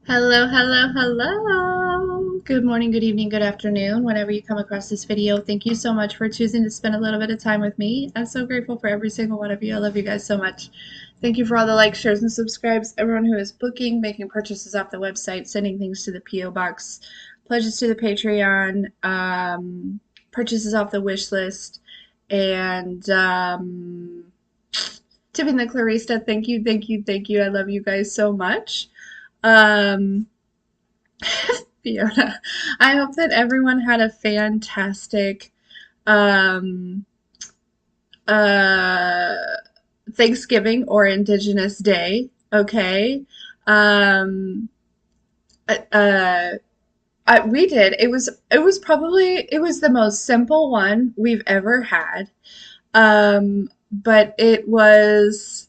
Hello, hello, hello. Good morning, good evening, good afternoon. Whenever you come across this video, thank you so much for choosing to spend a little bit of time with me. I'm so grateful for every single one of you. I love you guys so much. Thank you for all the likes, shares, and subscribes. Everyone who is booking, making purchases off the website, sending things to the P.O. Box, pledges to the Patreon, purchases off the wish list, and tipping the Clarista. Thank you, thank you, thank you. I love you guys so much. Um, Fiona, I hope that everyone had a fantastic um, uh, Thanksgiving or Indigenous Day. Okay. Um, uh, uh, we did. It was the most simple one we've ever had. But it was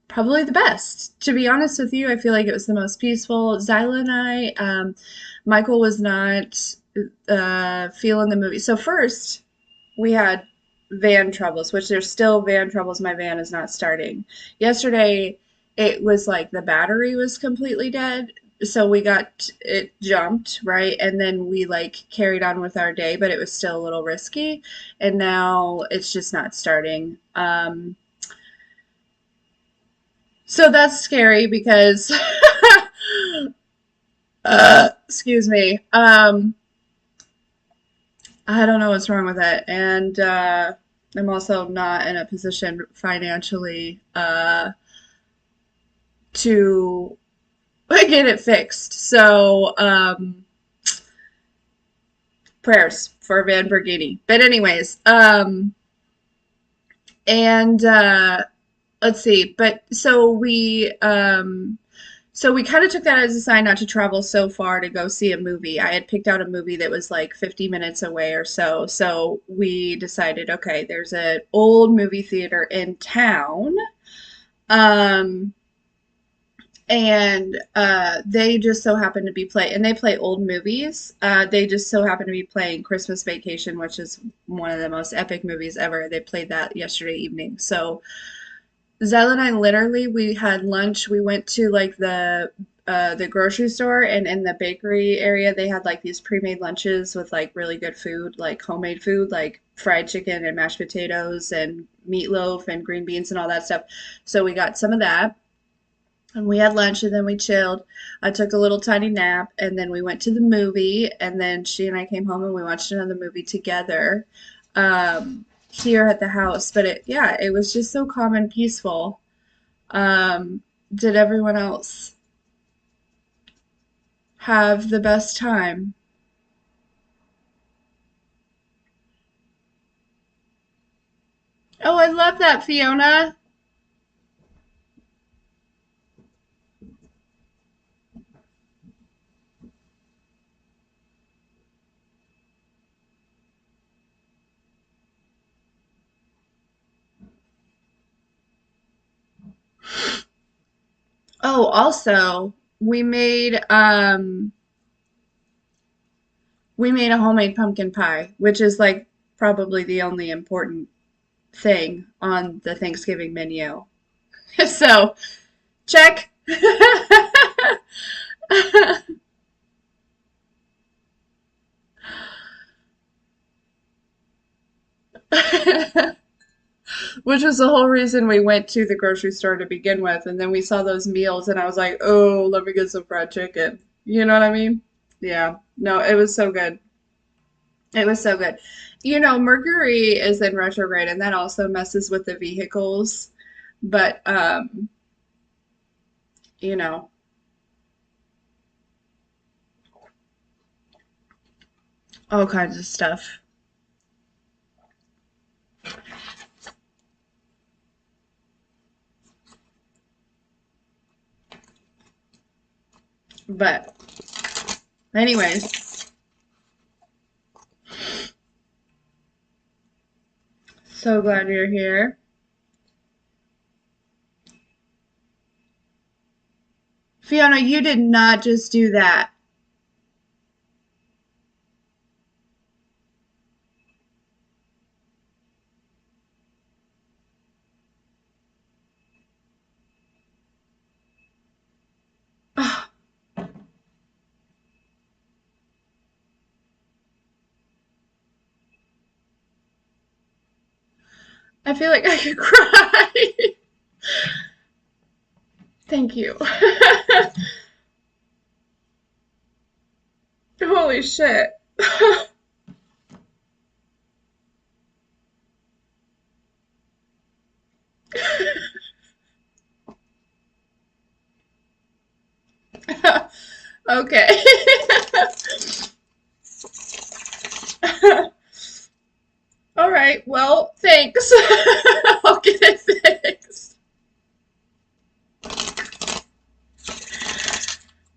probably the best. To be honest with you, I feel like it was the most peaceful. Zyla and Michael was not feeling the movie. So first, we had van troubles, which there's still van troubles. My van is not starting. Yesterday, it was like the battery was completely dead. So we got it jumped, right? And then we like carried on with our day, but it was still a little risky. And now it's just not starting. So that's scary because, excuse me, I don't know what's wrong with it. And I'm also not in a position financially to get it fixed. So, prayers for Van Bergini. But, anyways, and let's see. But so we kind of took that as a sign not to travel so far to go see a movie. I had picked out a movie that was like 50 minutes away or so. So we decided, okay, there's an old movie theater in town. Um, and they just so happen to be play and they play old movies. They just so happen to be playing Christmas Vacation, which is one of the most epic movies ever. They played that yesterday evening. So Zell and I literally we had lunch. We went to like the grocery store, and in the bakery area they had like these pre-made lunches with like really good food, like homemade food, like fried chicken and mashed potatoes and meatloaf and green beans and all that stuff. So we got some of that. And we had lunch and then we chilled. I took a little tiny nap and then we went to the movie and then she and I came home and we watched another movie together here at the house. But yeah, it was just so calm and peaceful. Did everyone else have the best time? Oh, I love that, Fiona. Oh, also, we made a homemade pumpkin pie, which is like probably the only important thing on the Thanksgiving menu. So, check. Which was the whole reason we went to the grocery store to begin with. And then we saw those meals, and I was like, oh, let me get some fried chicken. You know what I mean? Yeah. No, it was so good. It was so good. Mercury is in retrograde, and that also messes with the vehicles. But, you know, all kinds of stuff. But, anyways, so glad you're here. Fiona, you did not just do that. I feel like I could cry. Thank you. Holy shit. Okay. All right. Well, thanks. I'll get it fixed.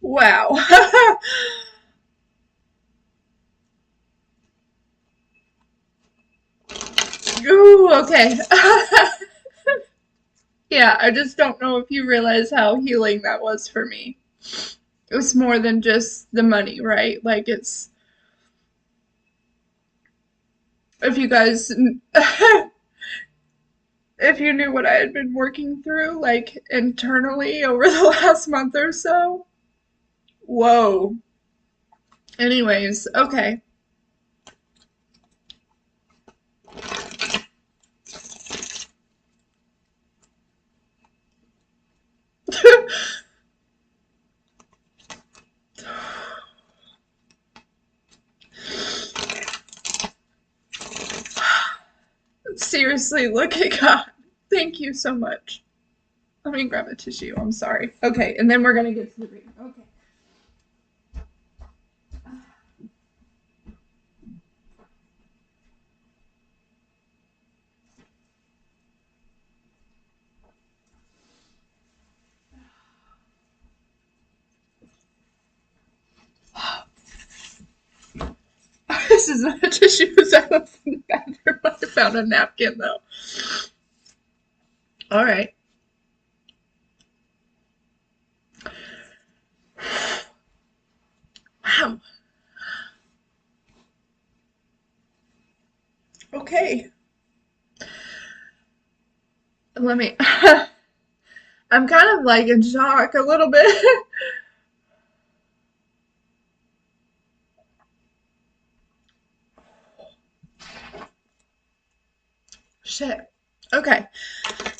Wow. Ooh, okay. Yeah, I just don't know if you realize how healing that was for me. It was more than just the money, right? Like it's if you guys if you knew what I had been working through like internally over the last month or so. Whoa. Anyways, okay. Seriously, look at God. Thank you so much. Let me grab a tissue. I'm sorry. Okay, and then we're gonna get to the reading. Okay. This is not a tissue because I left in the bathroom. I found a napkin though. All right. Wow. Okay. Let me. I'm kind of like in shock a little bit. Shit. Okay.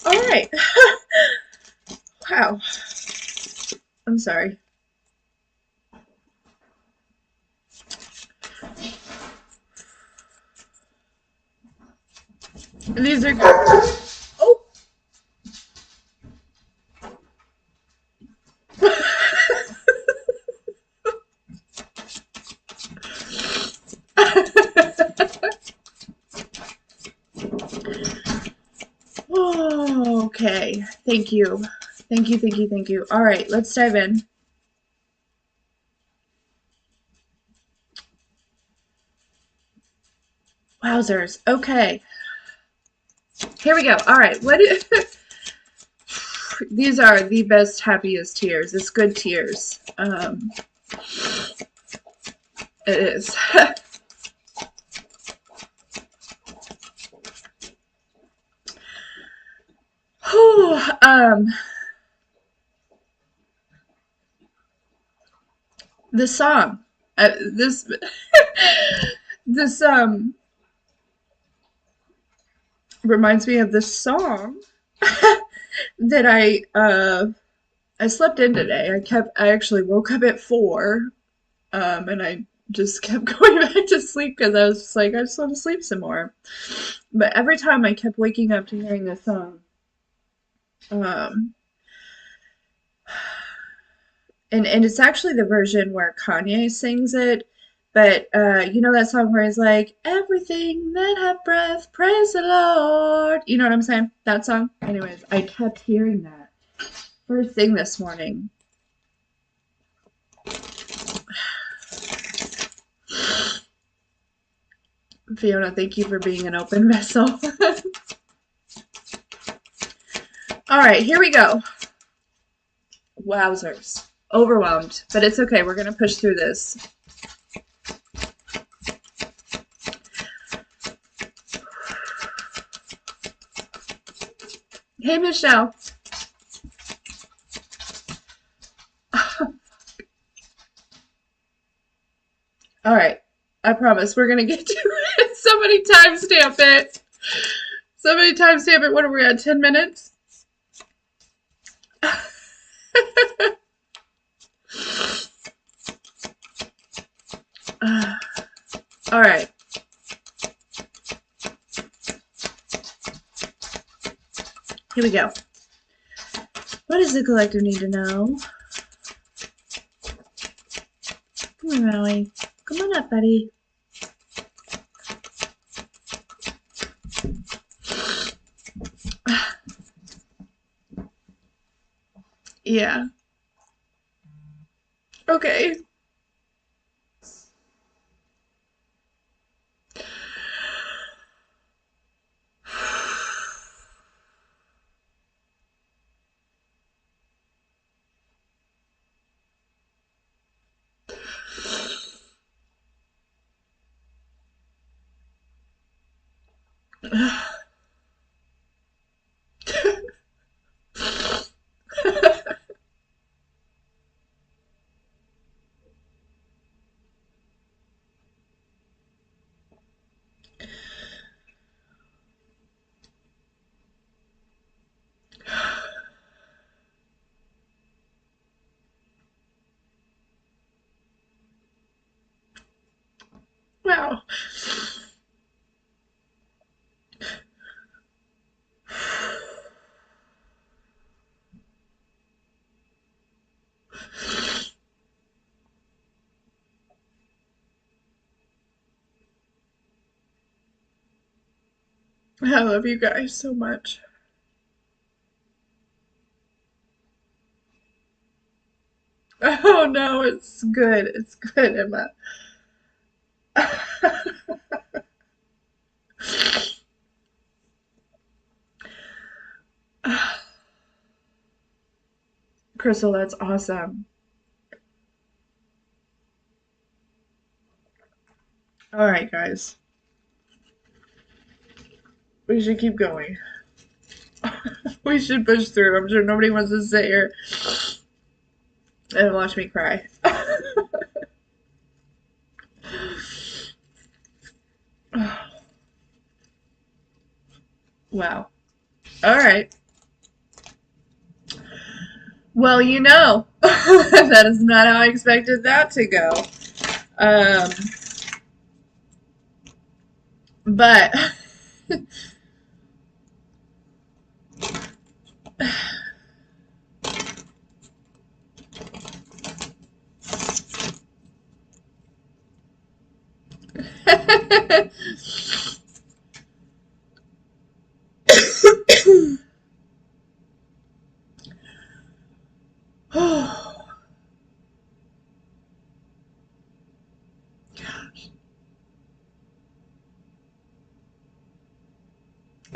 All right. Wow. I'm sorry. These are good. Oh. Oh, okay. Thank you. Thank you, thank you, thank you. All right, let's dive in. Wowzers. Okay. Here we go. All right. What is these are the best, happiest tears. It's good tears. It is. Whew, the song. This this reminds me of this song that I slept in today. I actually woke up at 4, and I just kept going back to sleep because I was just like, I just want to sleep some more. But every time I kept waking up to hearing this song. Um, and it's actually the version where Kanye sings it. But you know that song where he's like, everything that have breath, praise the Lord. You know what I'm saying? That song? Anyways, I kept hearing that first thing this morning. Fiona, thank you for being an open vessel. All right, here we go. Wowzers. Overwhelmed, but it's okay. We're going to push through this. Hey, Michelle. All right. I promise we're going to get to it. Somebody timestamp it. Somebody timestamp it. What are we at? 10 minutes? All right. Here we go. What does the collector need to know? Come on, Maui. Come on up, buddy. Yeah. Okay. Wow. I love you guys so much. Oh no, it's good. It's good, Emma. Crystal, that's awesome. All right, guys. We should keep going. We should push through. I'm sure nobody wants to sit here and watch me cry. Wow. All right. Well, that is not how I expected that to go. Um, but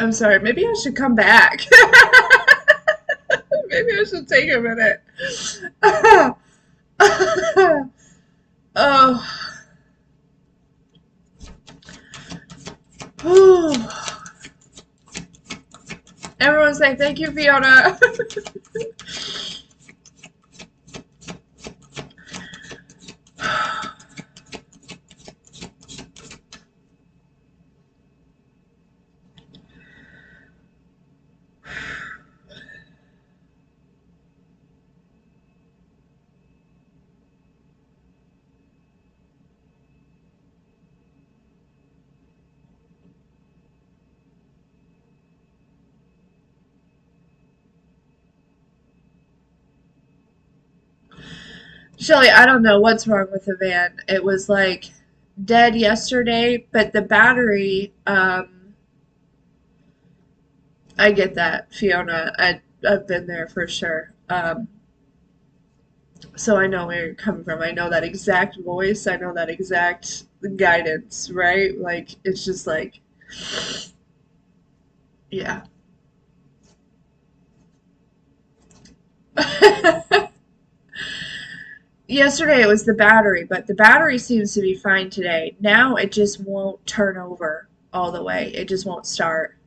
I'm sorry. Maybe I should come back. Maybe I should take a minute. Oh. Everyone say thank you, Fiona. Shelly, I don't know what's wrong with the van. It was like dead yesterday, but the battery, I get that, Fiona. I've been there for sure. So I know where you're coming from. I know that exact voice. I know that exact guidance, right? Like it's just like, yeah. Yesterday it was the battery, but the battery seems to be fine today. Now it just won't turn over all the way. It just won't start.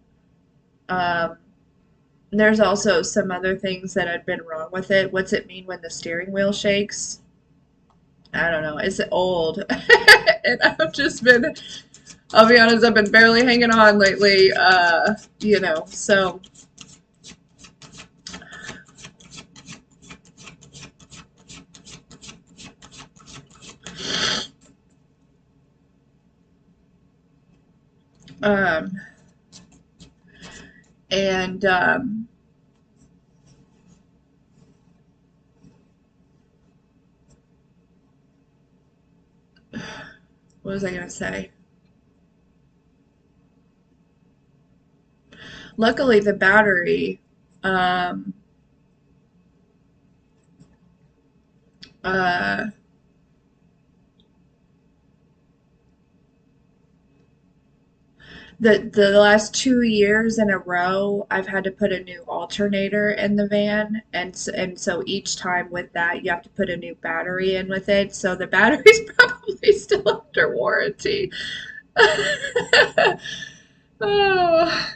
Um, there's also some other things that had been wrong with it. What's it mean when the steering wheel shakes? I don't know. It's old. And I've just been I'll be honest, I've been barely hanging on lately, so, um, and, what was I gonna say? Luckily, the battery, um, uh, the last 2 years in a row, I've had to put a new alternator in the van, and so each time with that, you have to put a new battery in with it. So the battery's probably still under warranty. Oh.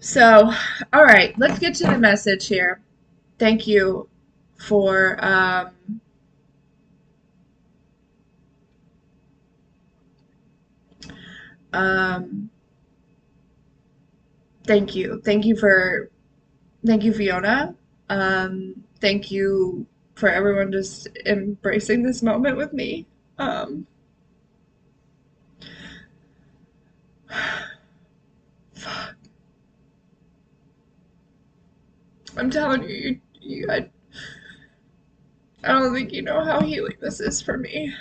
So, all right, let's get to the message here. Thank you for um, thank you. Thank you, Fiona. Thank you for everyone just embracing this moment with me. Um, I'm telling you, I don't think you know how healing this is for me.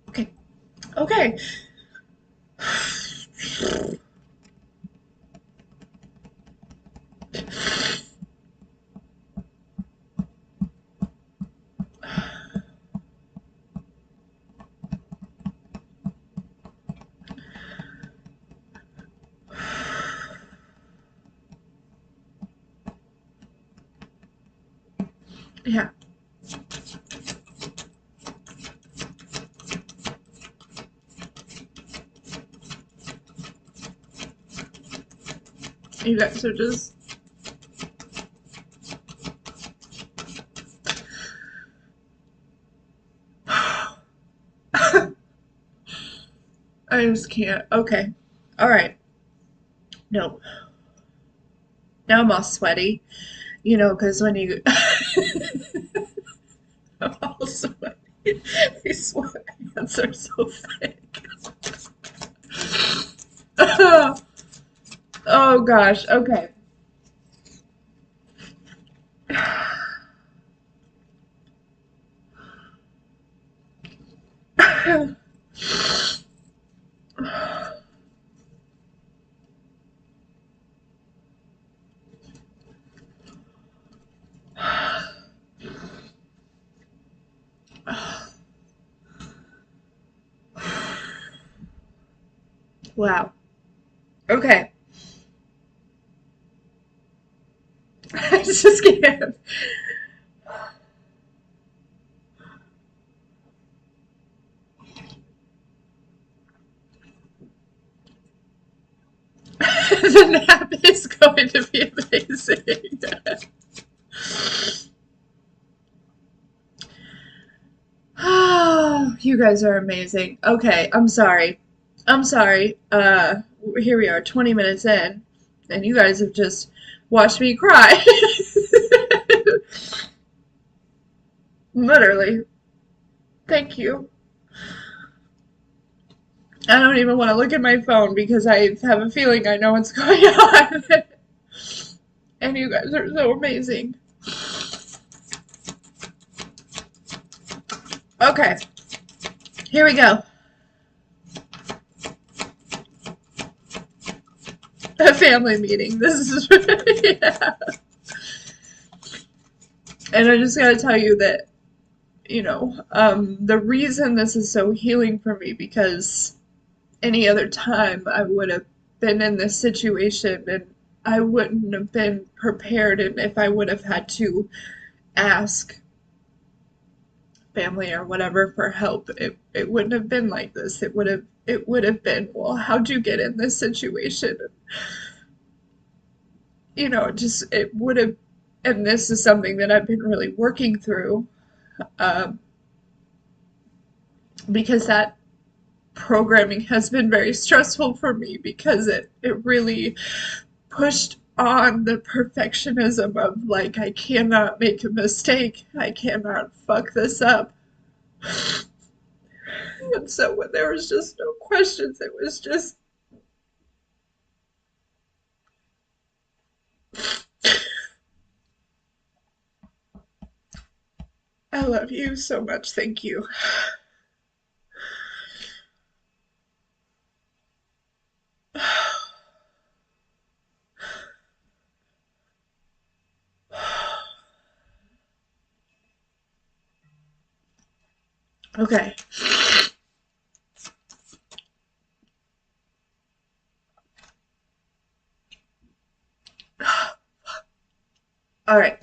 Okay, okay. Yeah, you guys are just. I just can't. Okay. All right. No. Now I'm all sweaty, because when you. I'm all sweaty. These sweatpants are so thick. Oh gosh. Okay. Wow. Okay. I just can't. The nap is going to be amazing. Oh, you guys are amazing. Okay, I'm sorry. I'm sorry. Here we are, 20 minutes in, and you guys have just watched me cry. Literally. Thank you. I don't even want to look at my phone because I have a feeling I know what's going on. And you guys are so amazing. Okay, here we go. A family meeting. This is, yeah. And I just gotta tell you that, the reason this is so healing for me, because any other time I would have been in this situation and I wouldn't have been prepared, and if I would have had to ask family or whatever for help, it wouldn't have been like this. It would have been, well, how'd you get in this situation? Just it would have, and this is something that I've been really working through, um, because that programming has been very stressful for me because it really pushed on the perfectionism of like I cannot make a mistake. I cannot fuck this up. And so when there was just no questions, it was just I love you so much. Thank you. Okay. All right.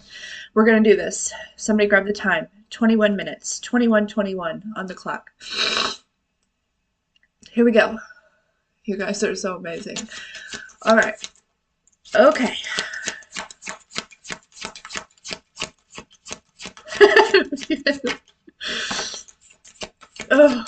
We're going to do this. Somebody grab the time. 21 minutes. 21:21 on the clock. Here we go. You guys are so amazing. All right. Okay. Oh,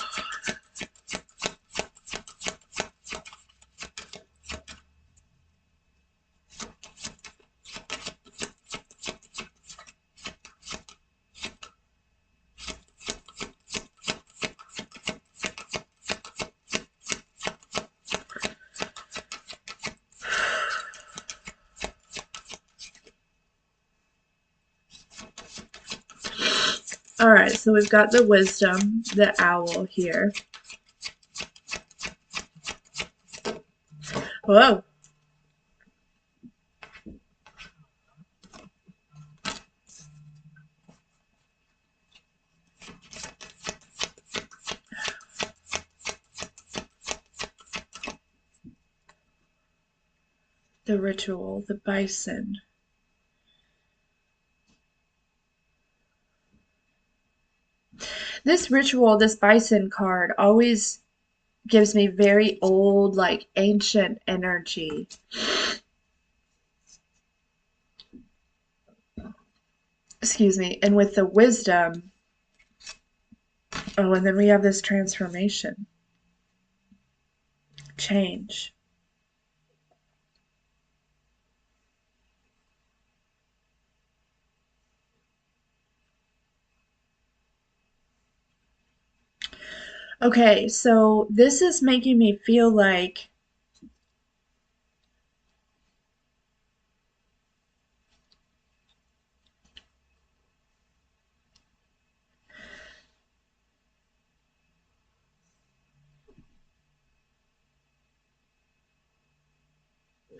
all right, so we've got the wisdom, the owl here. Whoa. The ritual, the bison. This ritual, this bison card always gives me very old, like ancient energy. Excuse me. And with the wisdom, oh, and then we have this transformation, change. Okay, so this is making me feel like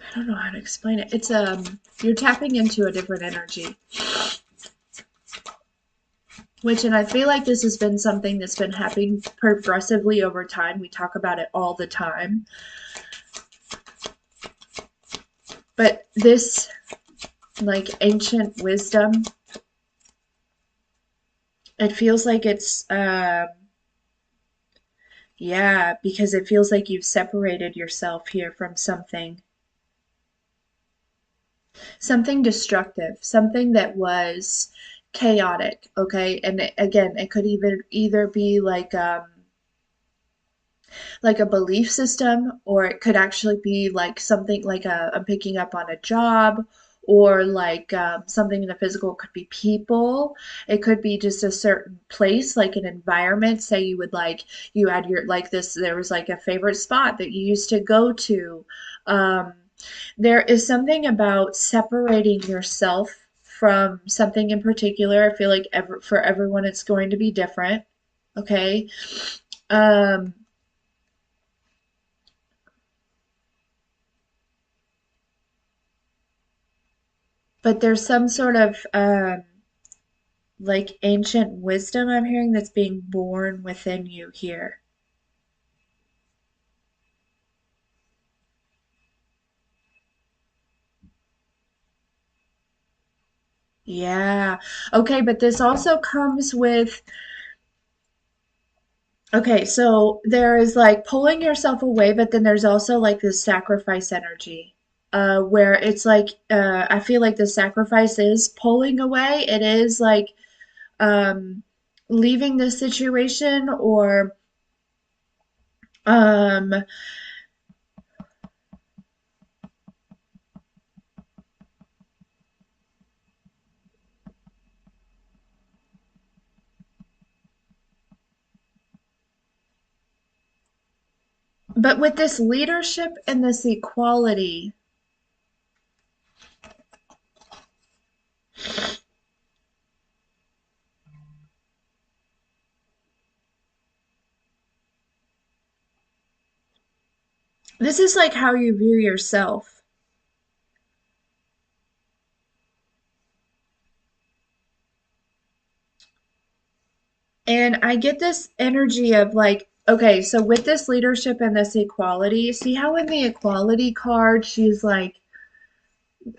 I don't know how to explain it. It's you're tapping into a different energy. Which, and I feel like this has been something that's been happening progressively over time. We talk about it all the time. But this, like, ancient wisdom, it feels like it's, yeah, because it feels like you've separated yourself here from something destructive, something that was chaotic, okay? And again, it could even either be like a belief system, or it could actually be like something like I'm picking up on a job, or like something in the physical. It could be people. It could be just a certain place, like an environment. Say you would like you had your like this. There was like a favorite spot that you used to go to. Um, there is something about separating yourself from something in particular. I feel like for everyone, it's going to be different. Okay. Um, but there's some sort of like ancient wisdom I'm hearing that's being born within you here. Yeah. Okay, but this also comes with Okay, so there is like pulling yourself away, but then there's also like this sacrifice energy, where it's like I feel like the sacrifice is pulling away. It is like um, leaving the situation, or um, but with this leadership and this equality, this is like how you view yourself. And I get this energy of like, okay, so with this leadership and this equality, see how in the equality card she's like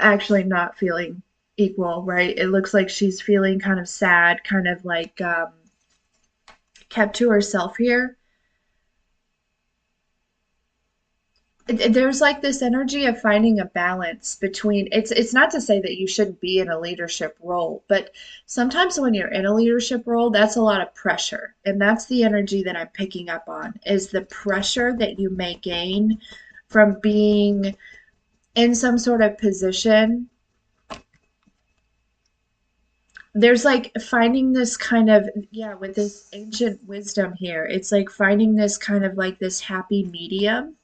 actually not feeling equal, right? It looks like she's feeling kind of sad, kind of like kept to herself here. There's like this energy of finding a balance between it's not to say that you shouldn't be in a leadership role, but sometimes when you're in a leadership role, that's a lot of pressure. And that's the energy that I'm picking up on is the pressure that you may gain from being in some sort of position. There's like finding this kind of, yeah, with this ancient wisdom here, it's like finding this kind of like this happy medium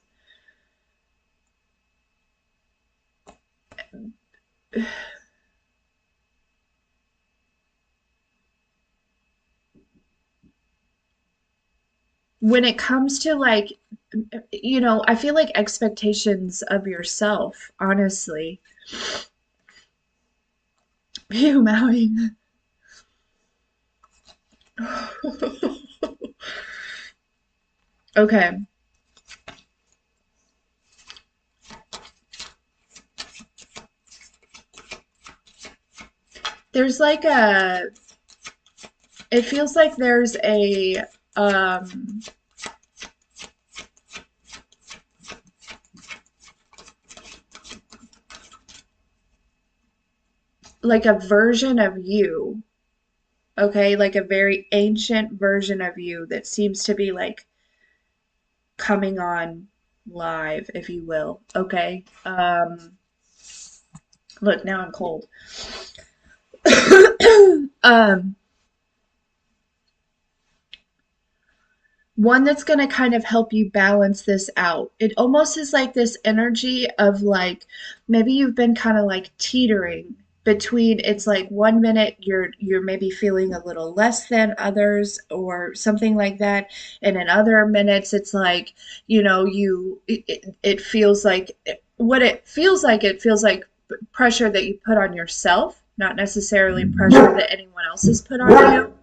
when it comes to like, I feel like expectations of yourself, honestly. Pew Maui. Okay. There's like it feels like there's um, like a version of you, okay? Like a very ancient version of you that seems to be like coming on live, if you will, okay? Look, now I'm cold. um, One that's going to kind of help you balance this out. It almost is like this energy of like maybe you've been kind of like teetering between it's like 1 minute you're maybe feeling a little less than others or something like that, and in other minutes it's like it feels like what it feels like pressure that you put on yourself, not necessarily pressure that anyone else has put on you.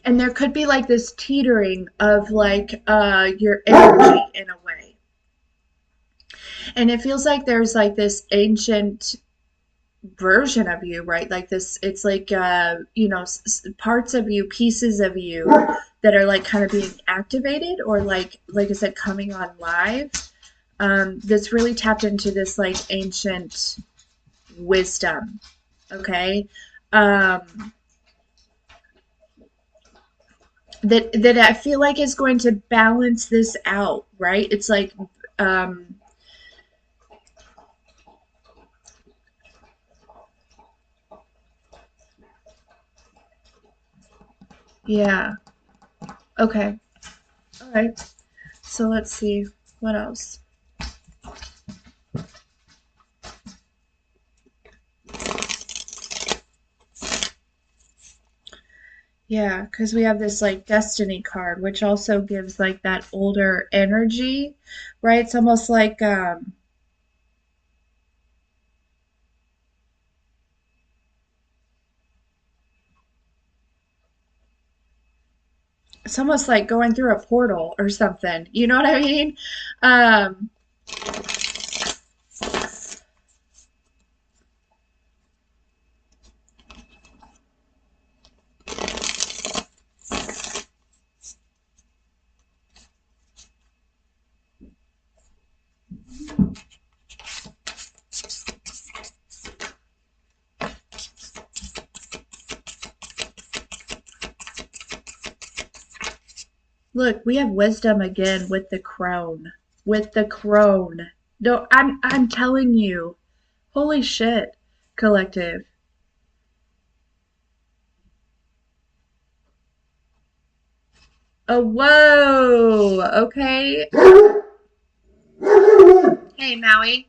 And there could be like this teetering of like your energy in a way, and it feels like there's like this ancient version of you, right? Like this, it's like parts of you, pieces of you that are like kind of being activated, or like I said, coming on live, that's really tapped into this like ancient wisdom. Okay. um that I feel like is going to balance this out, right? It's like, um, yeah, okay, all right. So let's see what else. Yeah, because we have this like destiny card, which also gives like that older energy, right? It's almost like going through a portal or something. You know what I mean? Um, Look, we have wisdom again with the crone. With the crone. No, I'm telling you. Holy shit, collective. Oh, whoa. Okay. Hey, Maui.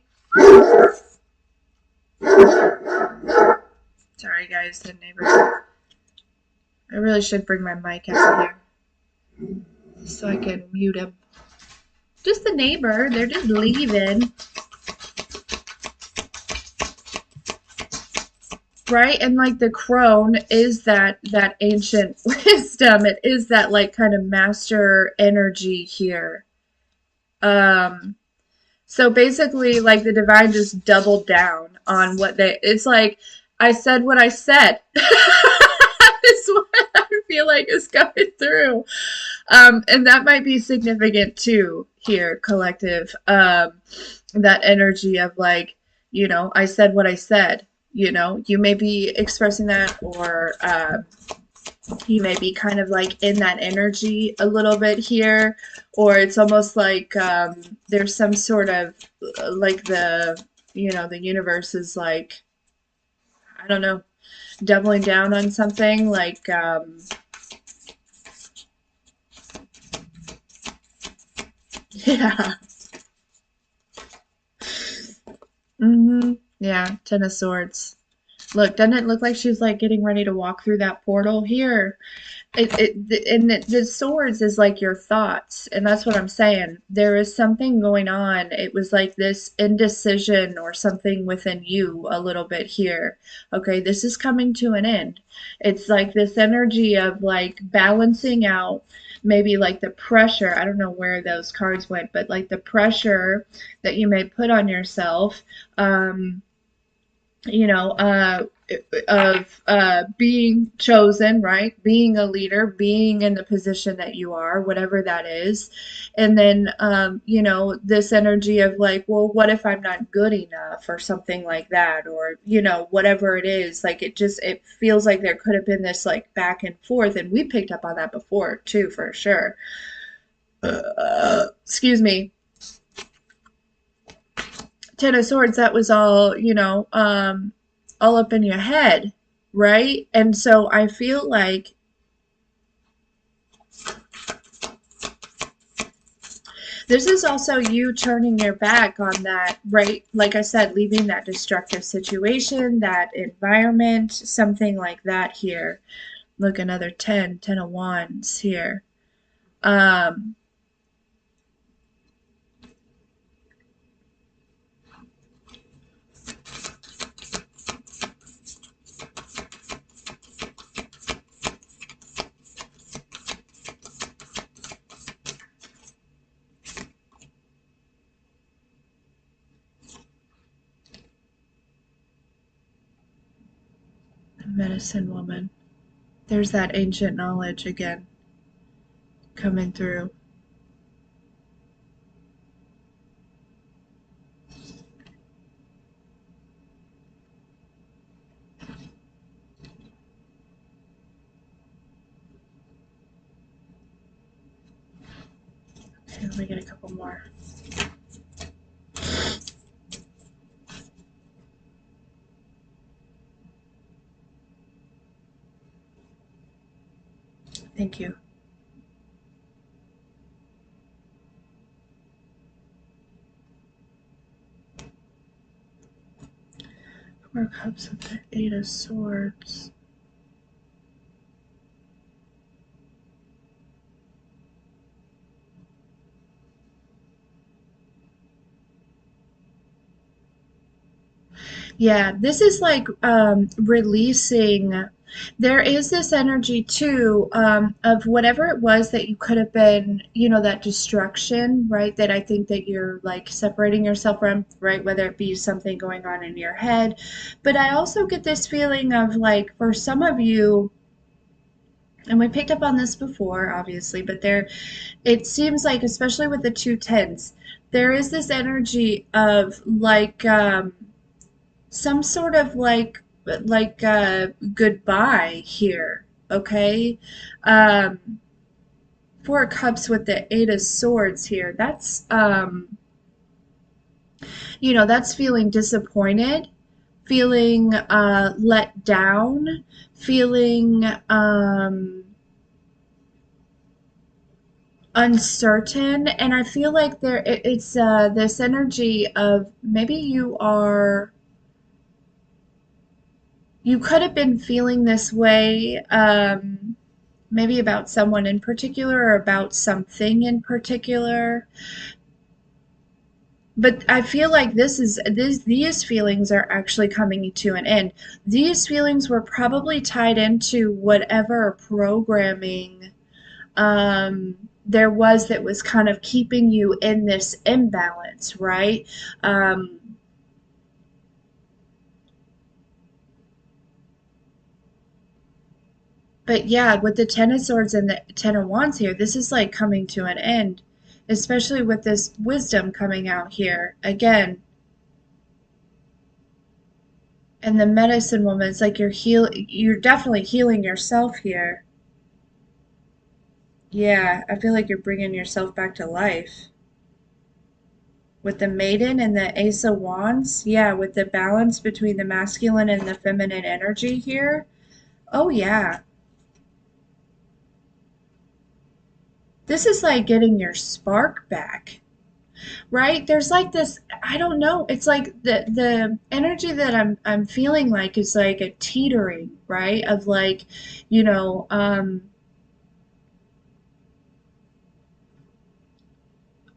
Sorry, guys, the neighbor. I really should bring my mic out here so I can mute him. Just the neighbor. They're just leaving. Right? And like the crone is that ancient wisdom. It is that like kind of master energy here. Um So basically, like the divine just doubled down on what they. It's like I said what I said. Is what I feel like is coming through, and that might be significant too here, collective. That energy of like, I said what I said. You may be expressing that, or you may be kind of like in that energy a little bit here, or it's almost like there's some sort of like the universe is like, I don't know, doubling down on something like, yeah. Yeah, Ten of Swords. Look, doesn't it look like she's like getting ready to walk through that portal here? And the swords is like your thoughts, and that's what I'm saying. There is something going on. It was like this indecision or something within you a little bit here. Okay, this is coming to an end. It's like this energy of like balancing out maybe like the pressure. I don't know where those cards went, but like the pressure that you may put on yourself. You know, of being chosen, right? Being a leader, being in the position that you are, whatever that is. And then, this energy of like, well, what if I'm not good enough or something like that? Or, whatever it is, like it feels like there could have been this like back and forth. And we picked up on that before too, for sure. Excuse me. Ten of Swords, that was all, all up in your head, right? And so I feel like this is also you turning your back on that, right? Like I said, leaving that destructive situation, that environment, something like that here. Look, another 10 of Wands here. Um, Medicine Woman. There's that ancient knowledge again coming through. Okay, let me get a couple more. Thank you. Four Cups with the Eight of Swords. Yeah, this is like releasing. There is this energy too, of whatever it was that you could have been, that destruction, right? That I think that you're like separating yourself from, right? Whether it be something going on in your head. But I also get this feeling of like, for some of you, and we picked up on this before, obviously, but it seems like, especially with the two tens, there is this energy of like, some sort of goodbye here, okay? um Four of Cups with the Eight of Swords here, that's feeling disappointed, feeling let down, feeling uncertain. And I feel like it's this energy of maybe you could have been feeling this way, maybe about someone in particular or about something in particular. But I feel like these feelings are actually coming to an end. These feelings were probably tied into whatever programming there was that was kind of keeping you in this imbalance, right? Um, But yeah, with the Ten of Swords and the Ten of Wands here, this is like coming to an end, especially with this wisdom coming out here again. And the medicine woman, it's like you're definitely healing yourself here. Yeah, I feel like you're bringing yourself back to life. With the maiden and the Ace of Wands, yeah, with the balance between the masculine and the feminine energy here. Oh yeah. This is like getting your spark back, right? There's like this, I don't know, it's like the energy that I'm feeling like is like a teetering, right? Of like, you know,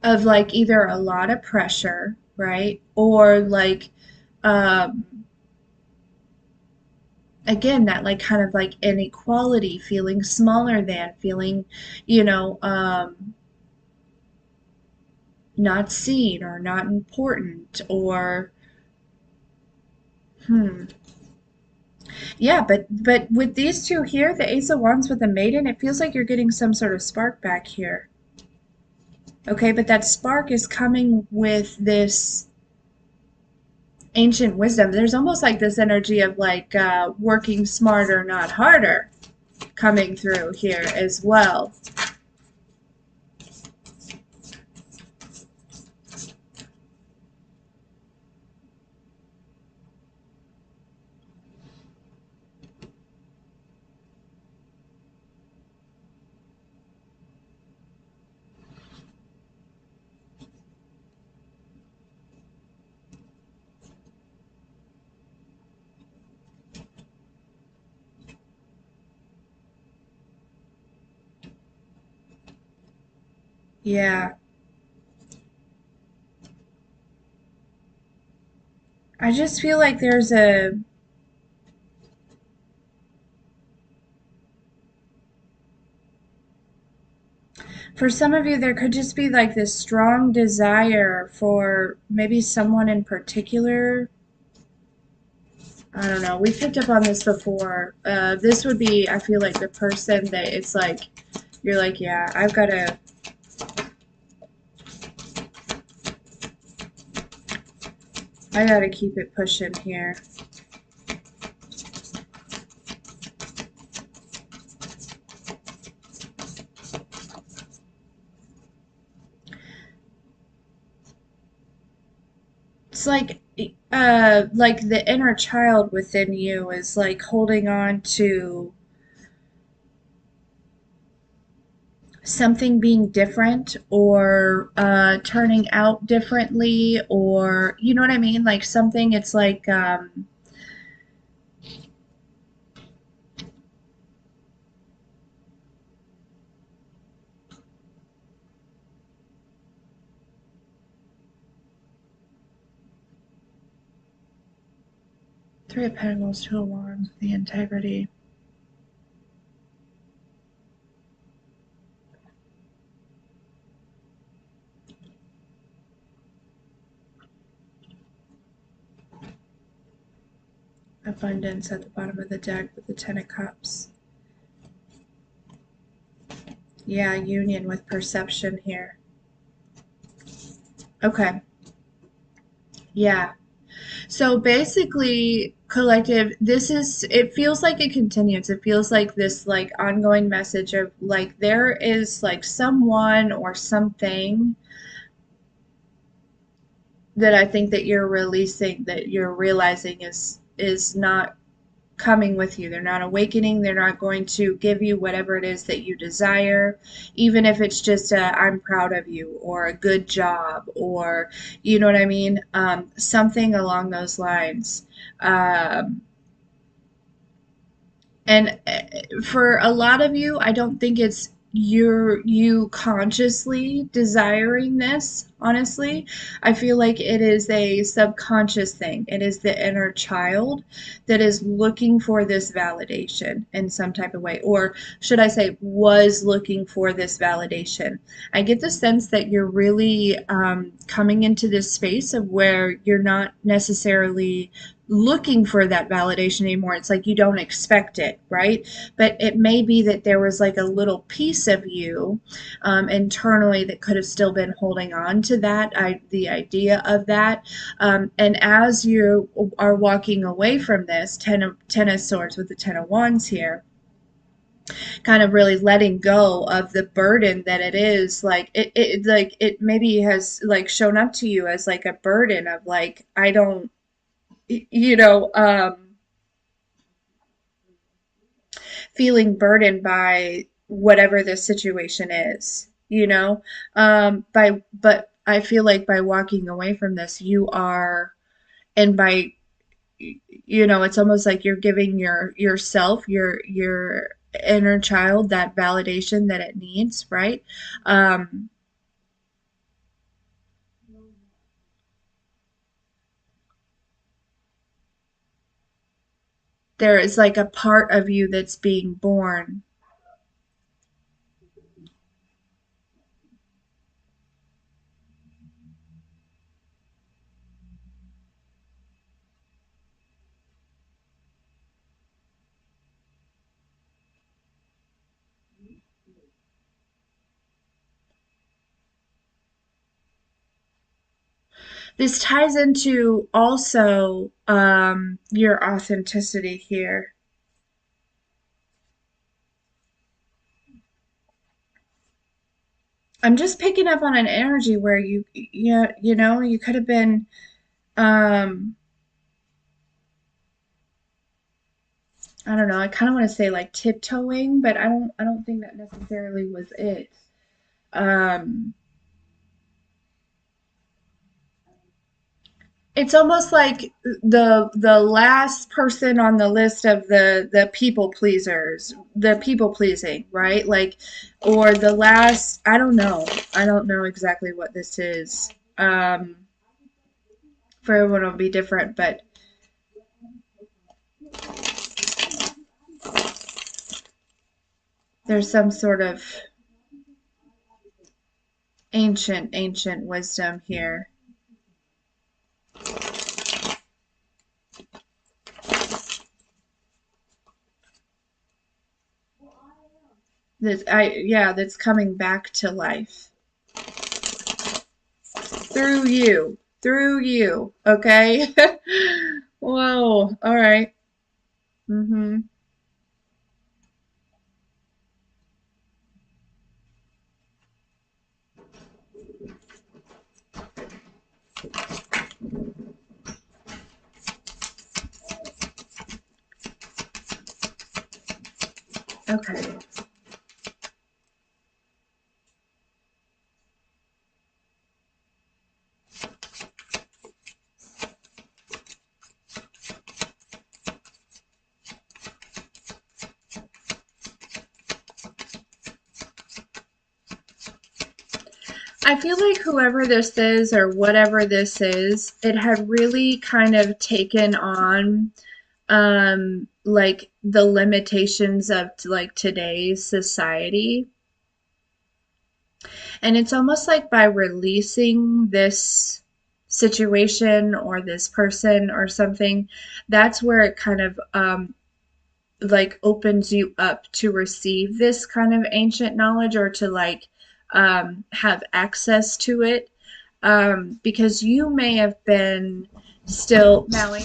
of like either a lot of pressure, right? Or like um again, that like kind of like inequality, feeling smaller than, feeling, you know, not seen or not important or hmm. Yeah, but with these two here, the Ace of Wands with the Maiden, it feels like you're getting some sort of spark back here. Okay, but that spark is coming with this ancient wisdom. There's almost like this energy of like working smarter, not harder, coming through here as well. Yeah, I just feel like for some of you, there could just be like this strong desire for maybe someone in particular. I don't know. We picked up on this before. This would be, I feel like, the person that it's like, you're like, yeah, I gotta keep it pushing here. It's like the inner child within you is like holding on to something being different or turning out differently, or you know what I mean? Like something, it's like, Three of Pentacles, Two of Wands, the integrity. Abundance at the bottom of the deck with the Ten of Cups. Yeah, union with perception here. Okay. Yeah. So basically, collective, this is, it feels like it continues. It feels like this like ongoing message of like there is like someone or something that I think that you're releasing, that you're realizing is not coming with you. They're not awakening. They're not going to give you whatever it is that you desire, even if it's just a I'm proud of you or a good job or you know what I mean? Something along those lines. Um, and for a lot of you, I don't think it's you consciously desiring this, honestly. I feel like it is a subconscious thing. It is the inner child that is looking for this validation in some type of way, or should I say, was looking for this validation. I get the sense that you're really coming into this space of where you're not necessarily looking for that validation anymore. It's like you don't expect it, right? But it may be that there was like a little piece of you internally that could have still been holding on to that, the idea of that. And as you are walking away from this, ten of Swords with the Ten of Wands here, kind of really letting go of the burden that it is like it like it maybe has like shown up to you as like a burden of like I don't you know feeling burdened by whatever the situation is, you know? But I feel like by walking away from this, you are, and by, it's almost like you're giving yourself, your inner child that validation that it needs, right? Um, there is like a part of you that's being born. This ties into also your authenticity here. I'm just picking up on an energy where you could have been um I don't know, I kind of want to say like tiptoeing, but I don't think that necessarily was it. Um it's almost like the last person on the list of the people pleasers, the people pleasing, right? Like or the last, I don't know. I don't know exactly what this is. For everyone it'll be different, but there's some sort of ancient wisdom here. That's coming back to life through you. Okay. Whoa. All right. Mm-hmm. Okay. I feel like whoever this is or whatever this is, it had really kind of taken on like the limitations of like today's society. And it's almost like by releasing this situation or this person or something, that's where it kind of like opens you up to receive this kind of ancient knowledge or to like have access to it, because you may have been still Maui.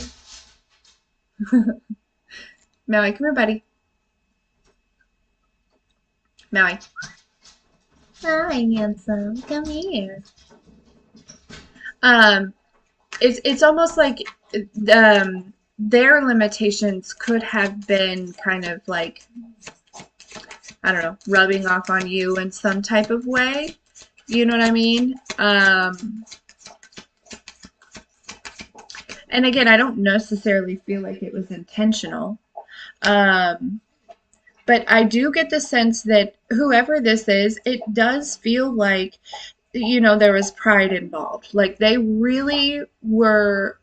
Maui, come here, buddy. Maui. Hi, handsome. Come here. Um, it's almost like their limitations could have been kind of like, I don't know, rubbing off on you in some type of way. You know what I mean? And again, I don't necessarily feel like it was intentional. Um, but I do get the sense that whoever this is, it does feel like, there was pride involved. Like they really were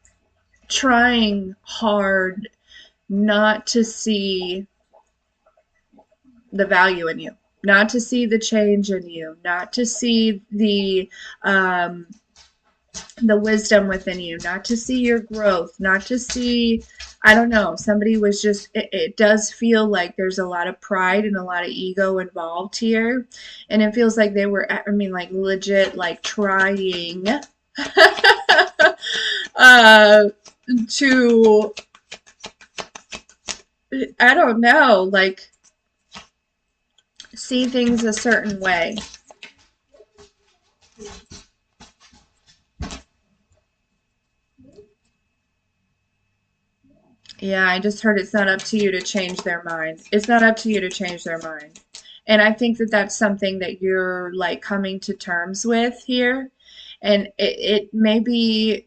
trying hard not to see the value in you, not to see the change in you, not to see um, the wisdom within you, not to see your growth, not to see, I don't know, somebody was just, it does feel like there's a lot of pride and a lot of ego involved here. And it feels like they were, I mean, like legit, like trying uh, to, I don't know, like see things a certain way. Yeah, I just heard it's not up to you to change their mind. It's not up to you to change their mind. And I think that that's something that you're like coming to terms with here. And it may be,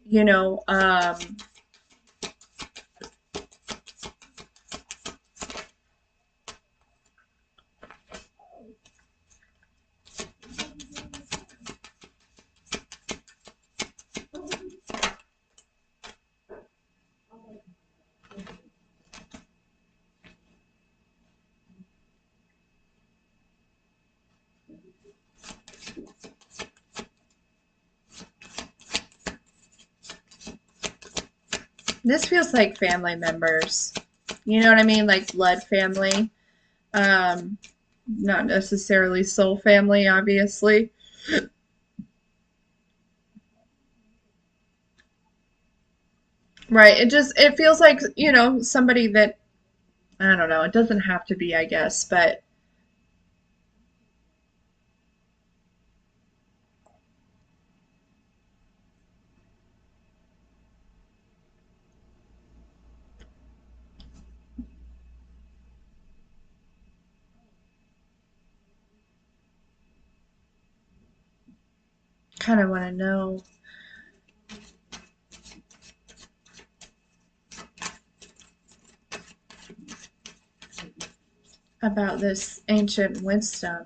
this feels like family members. You know what I mean? Like blood family. Um, Not necessarily soul family, obviously. Right. It feels like, somebody that, I don't know, it doesn't have to be, I guess, but kind of want to know about this ancient wisdom.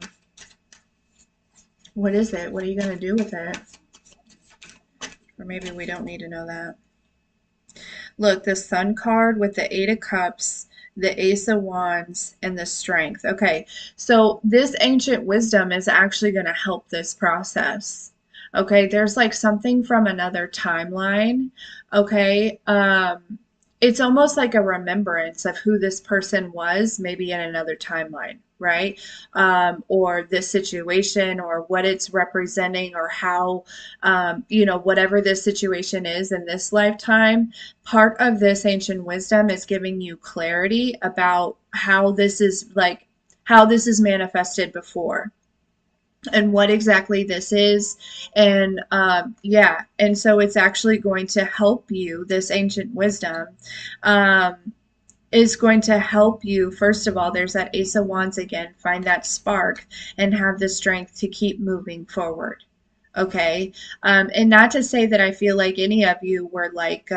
What is it? What are you going to do with it? Or maybe we don't need to know that. Look, the Sun card with the Eight of Cups, the Ace of Wands, and the Strength. Okay, so this ancient wisdom is actually going to help this process. Okay, there's like something from another timeline. Okay, it's almost like a remembrance of who this person was, maybe in another timeline, right? Or this situation, or what it's representing, or how, whatever this situation is in this lifetime. Part of this ancient wisdom is giving you clarity about how this is manifested before and what exactly this is. And yeah, and so it's actually going to help you, this ancient wisdom um, is going to help you. First of all, there's that Ace of Wands again, find that spark and have the strength to keep moving forward. Okay. And not to say that I feel like any of you were like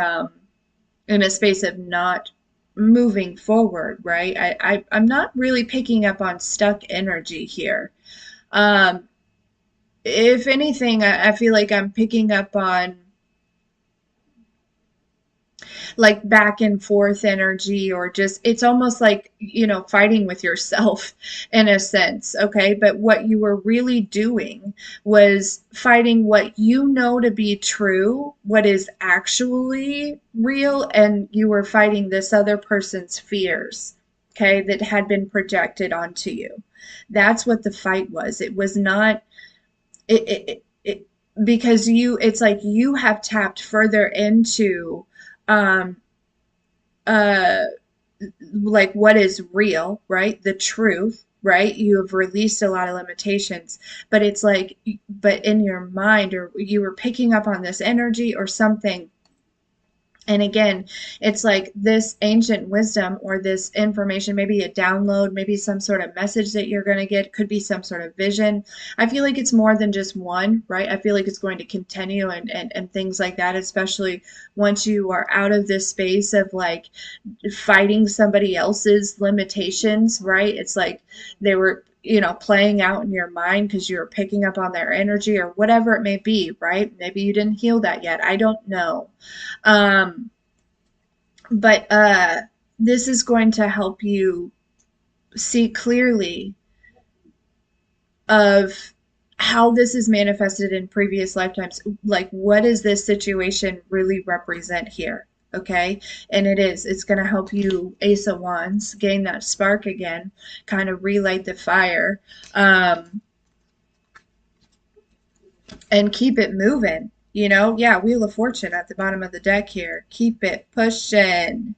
in a space of not moving forward, right? I'm not really picking up on stuck energy here. Um, if anything, I feel like I'm picking up on like back and forth energy, or just it's almost like, fighting with yourself in a sense, okay? But what you were really doing was fighting what you know to be true, what is actually real, and you were fighting this other person's fears, okay, that had been projected onto you. That's what the fight was. It was not it because it's like you have tapped further into um uh like what is real, right? The truth, right? You have released a lot of limitations, but it's like, but in your mind, or you were picking up on this energy or something. And again, it's like this ancient wisdom or this information, maybe a download, maybe some sort of message that you're going to get, could be some sort of vision. I feel like it's more than just one, right? I feel like it's going to continue, and things like that, especially once you are out of this space of like fighting somebody else's limitations, right? It's like they were, playing out in your mind because you were picking up on their energy or whatever it may be, right? Maybe you didn't heal that yet. I don't know. Um, but this is going to help you see clearly of how this is manifested in previous lifetimes. Like, what does this situation really represent here? Okay. And it's going to help you, Ace of Wands, gain that spark again, kind of relight the fire, um, and keep it moving. Yeah, Wheel of Fortune at the bottom of the deck here. Keep it pushing.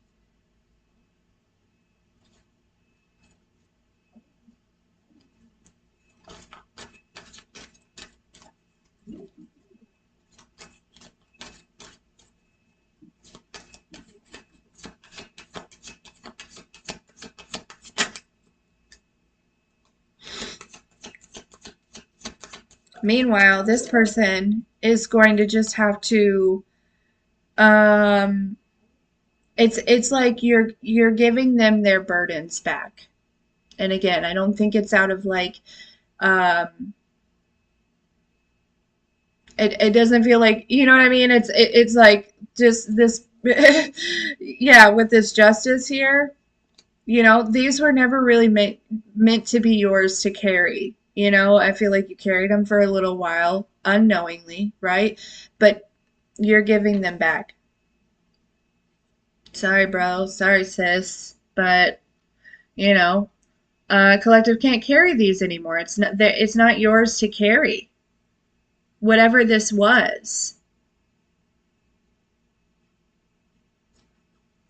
Meanwhile, this person is going to just have to um it's like you're giving them their burdens back. And again, I don't think it's out of like um it doesn't feel like, you know what I mean? It's like just this yeah, with this justice here, these were never really meant to be yours to carry. I feel like you carried them for a little while unknowingly, right? But you're giving them back. Sorry, bro. Sorry, sis. But, you know, collective can't carry these anymore. It's not yours to carry. Whatever this was.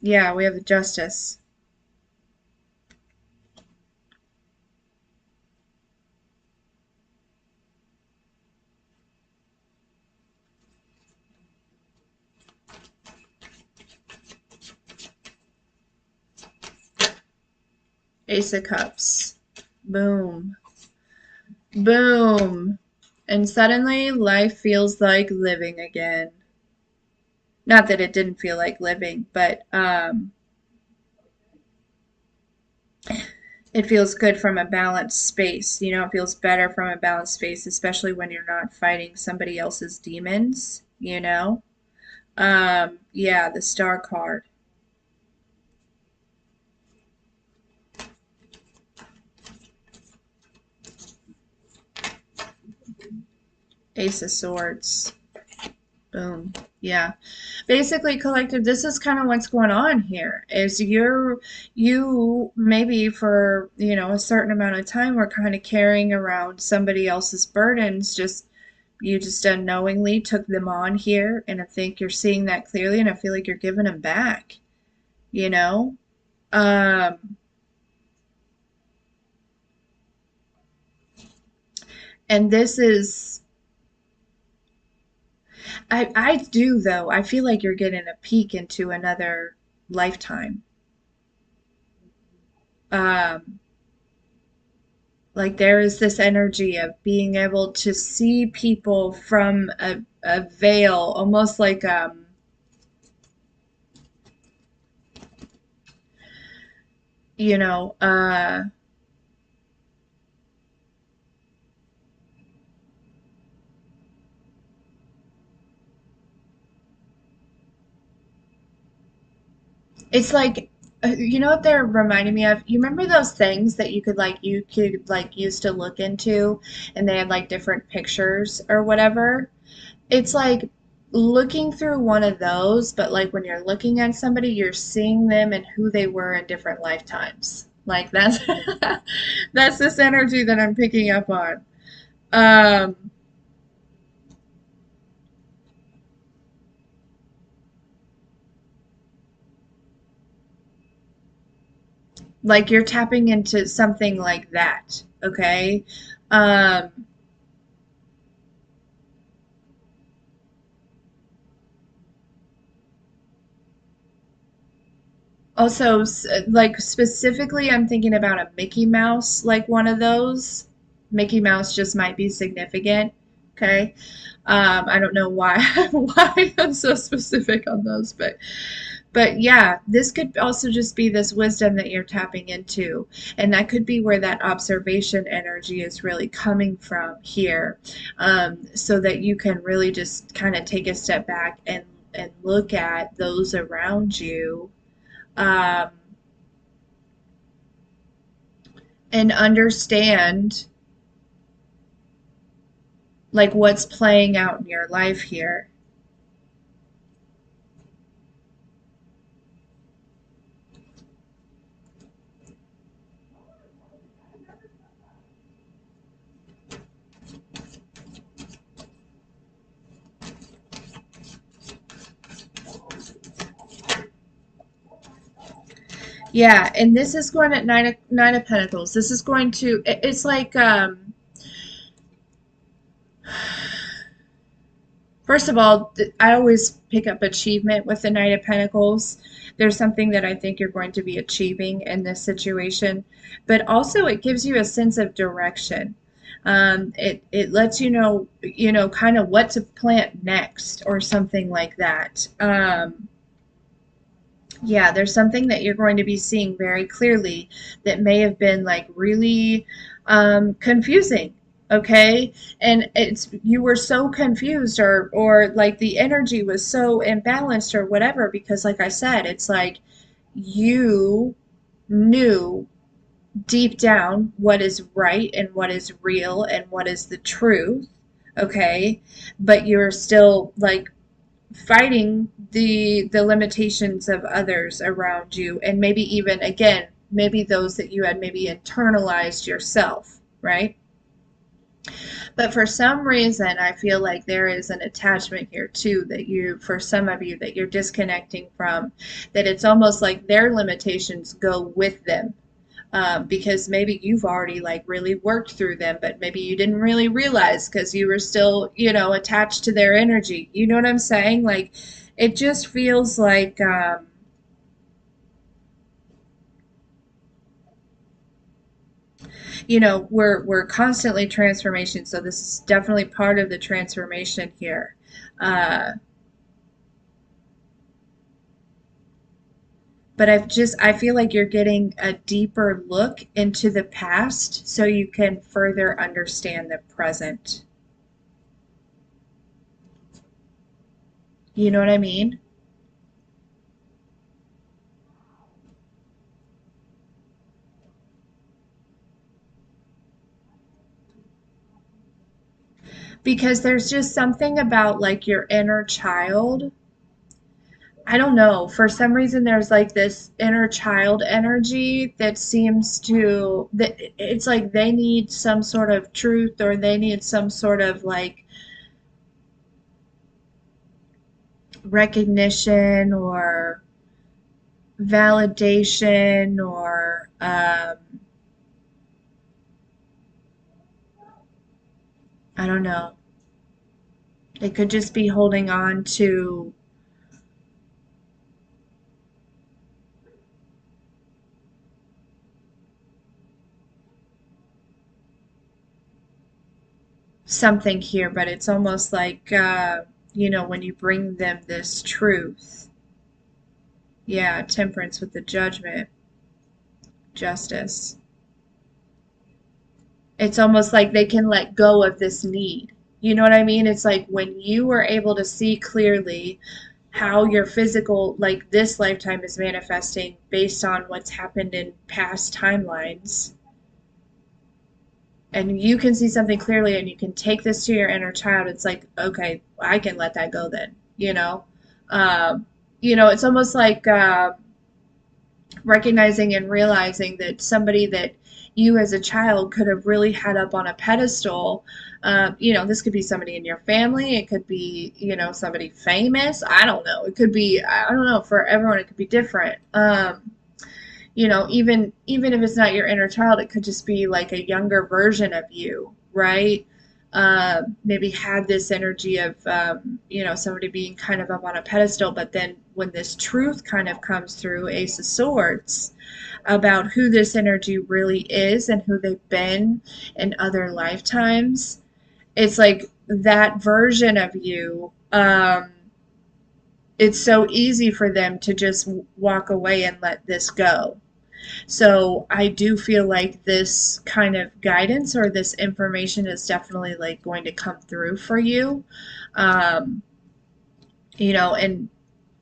Yeah, we have the justice. Ace of Cups. Boom. Boom. And suddenly life feels like living again. Not that it didn't feel like living, but it feels good from a balanced space. It feels better from a balanced space, especially when you're not fighting somebody else's demons. Yeah, the star card. Ace of Swords. Boom. Yeah. Basically, collective, this is kind of what's going on here. Is you maybe for, a certain amount of time were kind of carrying around somebody else's burdens, just you just unknowingly took them on here, and I think you're seeing that clearly, and I feel like you're giving them back, you know? Um, and this is I do though. I feel like you're getting a peek into another lifetime. Um, like there is this energy of being able to see people from a veil, almost like you know, uh It's like, you know what they're reminding me of? You remember those things that you could used to look into, and they had like different pictures or whatever? It's like looking through one of those, but like when you're looking at somebody, you're seeing them and who they were in different lifetimes. Like that's that's this energy that I'm picking up on. Um, like you're tapping into something like that, okay? Um, Also, like specifically, I'm thinking about a Mickey Mouse, like one of those. Mickey Mouse just might be significant. Okay. I don't know why why I'm so specific on those, but yeah, this could also just be this wisdom that you're tapping into, and that could be where that observation energy is really coming from here, so that you can really just kind of take a step back and look at those around you. Um, and understand like what's playing out in your life here. Yeah, and this is going at nine of pentacles. This is going to it's like first of all, I always pick up achievement with the Knight of Pentacles. There's something that I think you're going to be achieving in this situation, but also it gives you a sense of direction. It lets you know, kind of what to plant next or something like that. Yeah, there's something that you're going to be seeing very clearly that may have been like really confusing. Okay, and it's you were so confused, or like the energy was so imbalanced or whatever, because like I said, it's like you knew deep down what is right and what is real and what is the truth. Okay, but you're still like fighting the limitations of others around you, and maybe even again maybe those that you had maybe internalized yourself, right? But for some reason I feel like there is an attachment here too, that you, for some of you, that you're disconnecting from, that it's almost like their limitations go with them, because maybe you've already like really worked through them, but maybe you didn't really realize because you were still, you know, attached to their energy. You know what I'm saying? Like, it just feels like, you know, we're constantly transformation, so this is definitely part of the transformation here. Uh, but I feel like you're getting a deeper look into the past so you can further understand the present. You know what I mean? Because there's just something about like your inner child. I don't know. For some reason, there's like this inner child energy that seems to, that it's like they need some sort of truth, or they need some sort of like recognition or validation, or I don't know. It could just be holding on to something here, but it's almost like, you know, when you bring them this truth. Yeah, temperance with the judgment, justice. It's almost like they can let go of this need. You know what I mean? It's like when you were able to see clearly how your physical, like this lifetime, is manifesting based on what's happened in past timelines. And you can see something clearly and you can take this to your inner child. It's like, okay, I can let that go then, um, it's almost like recognizing and realizing that somebody that you as a child could have really had up on a pedestal. This could be somebody in your family. It could be, somebody famous. I don't know. It could be, I don't know, for everyone, it could be different. Even if it's not your inner child, it could just be like a younger version of you, right? Maybe had this energy of somebody being kind of up on a pedestal, but then when this truth kind of comes through, Ace of Swords, about who this energy really is and who they've been in other lifetimes, it's like that version of you. It's so easy for them to just walk away and let this go. So I do feel like this kind of guidance or this information is definitely like going to come through for you. Um, and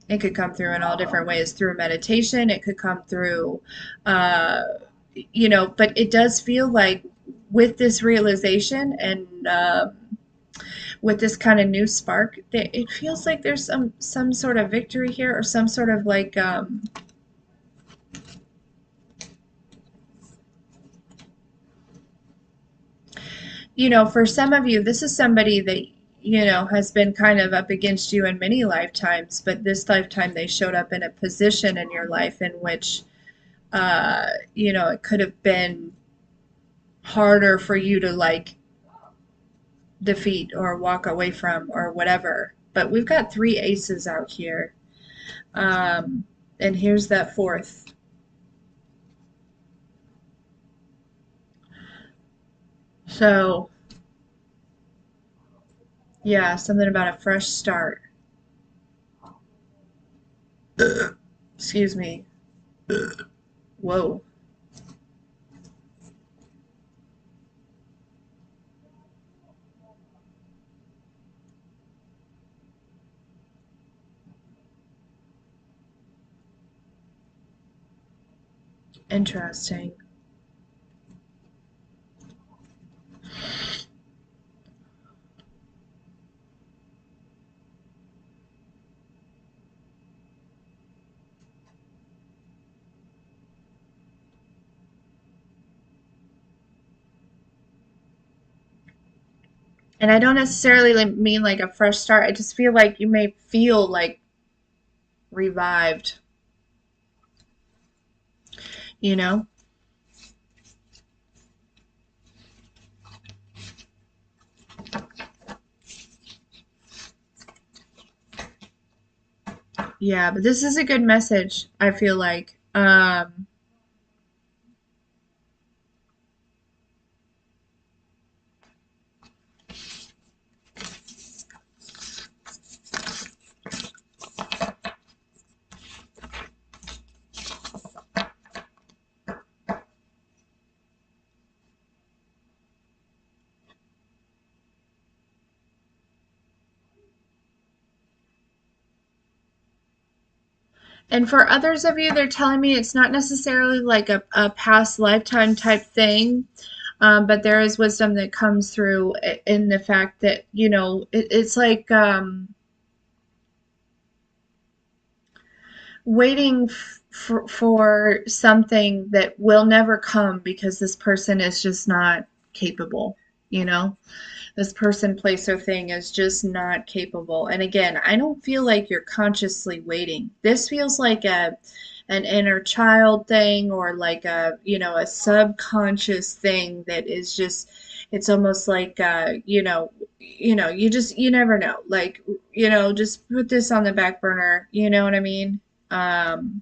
it could come through in all different ways through meditation. It could come through, uh, but it does feel like with this realization and with this kind of new spark, that it feels like there's some sort of victory here or some sort of like for some of you, this is somebody that, has been kind of up against you in many lifetimes, but this lifetime they showed up in a position in your life in which, it could have been harder for you to like defeat or walk away from or whatever. But we've got three aces out here. Um, and here's that fourth. So, yeah, something about a fresh start. Excuse me. Whoa. Interesting. And I don't necessarily mean like a fresh start. I just feel like you may feel like revived, you know? Yeah, but this is a good message, I feel like. And for others of you, they're telling me it's not necessarily like a past lifetime type thing, but there is wisdom that comes through in the fact that, it's like waiting for something that will never come because this person is just not capable, you know? This person, place, or thing is just not capable. And again, I don't feel like you're consciously waiting. This feels like an inner child thing or like a subconscious thing that is just it's almost like you never know. Like, just put this on the back burner, you know what I mean? Um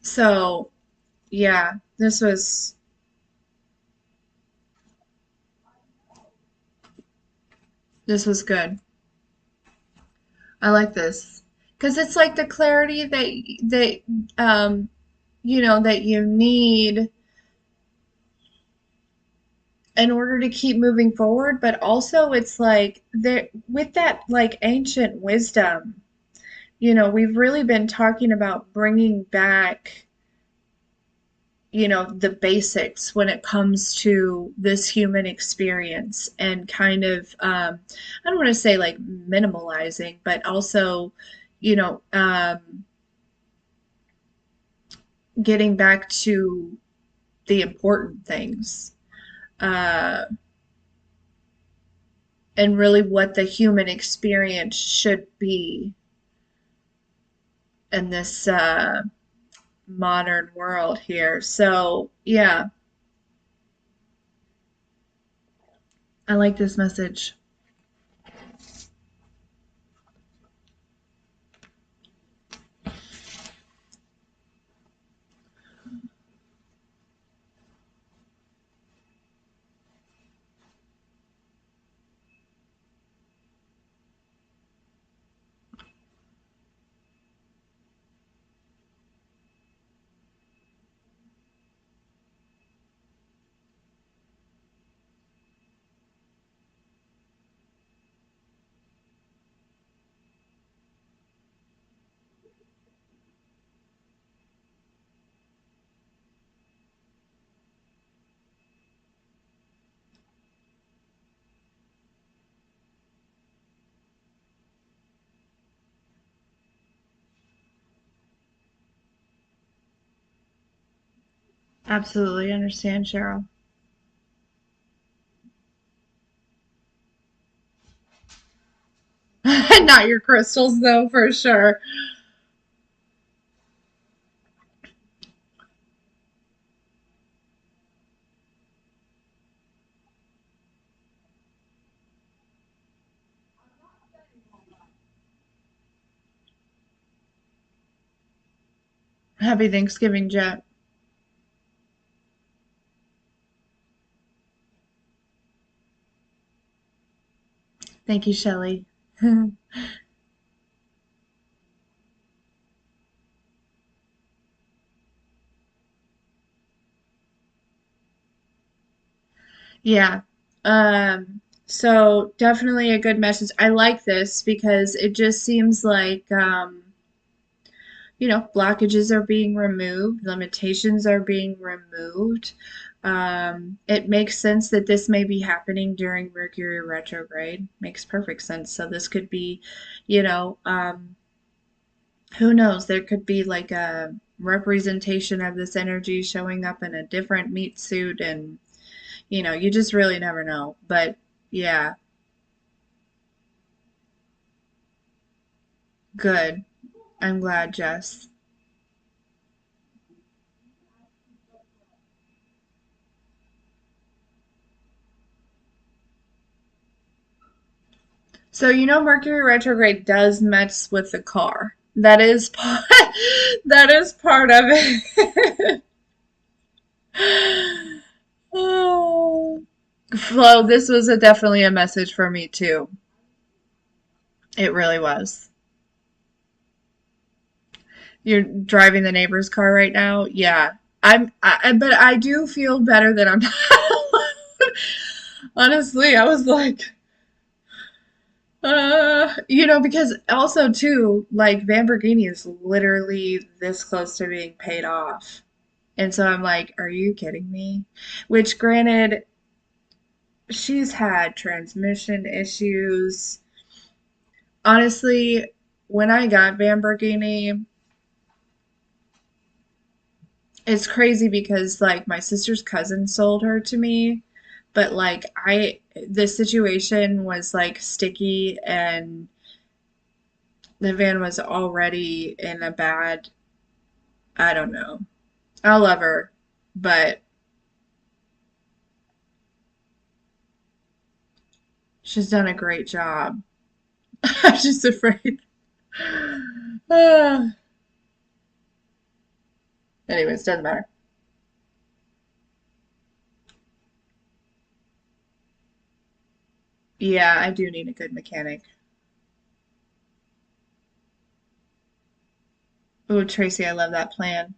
so yeah, this was good. I like this Because it's like the clarity um that you need in order to keep moving forward, but also it's like there with that like ancient wisdom, we've really been talking about bringing back, the basics when it comes to this human experience and kind of, I don't want to say like minimalizing, but also, you know, um, getting back to the important things, uh, and really what the human experience should be in this modern world here. So, yeah, I like this message. Absolutely understand, Cheryl. Not your crystals, though, for sure. Happy Thanksgiving, Jet. Thank you, Shelley. Yeah. So definitely a good message. I like this because it just seems like, blockages are being removed, limitations are being removed. It makes sense that this may be happening during Mercury retrograde. Makes perfect sense. So this could be, you know, um, who knows? There could be like a representation of this energy showing up in a different meat suit, and you just really never know. But yeah, good. I'm glad, Jess. So Mercury retrograde does mess with the car. That is part, that is part of it. Oh. Flo, this was definitely a message for me too. It really was. You're driving the neighbor's car right now? Yeah. But I do feel better that I'm not alone. Honestly, I was like, because also too, like Lamborghini is literally this close to being paid off. And so I'm like, are you kidding me? Which granted, she's had transmission issues. Honestly, when I got Lamborghini, it's crazy because like my sister's cousin sold her to me, but like the situation was like sticky and the van was already in a bad, I don't know. I love her, but she's done a great job. I'm just afraid. Ah. Anyways, doesn't matter. Yeah, I do need a good mechanic. Oh, Tracy, I love that plan.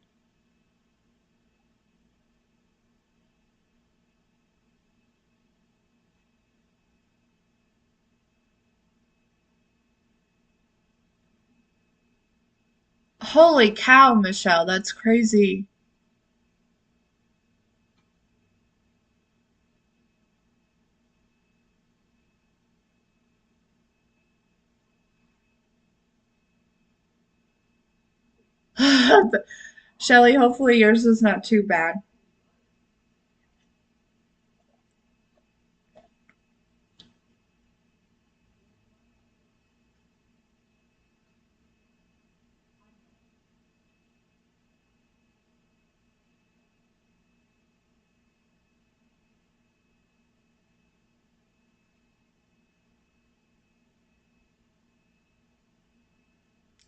Holy cow, Michelle, that's crazy. Shelly, hopefully yours is not too bad.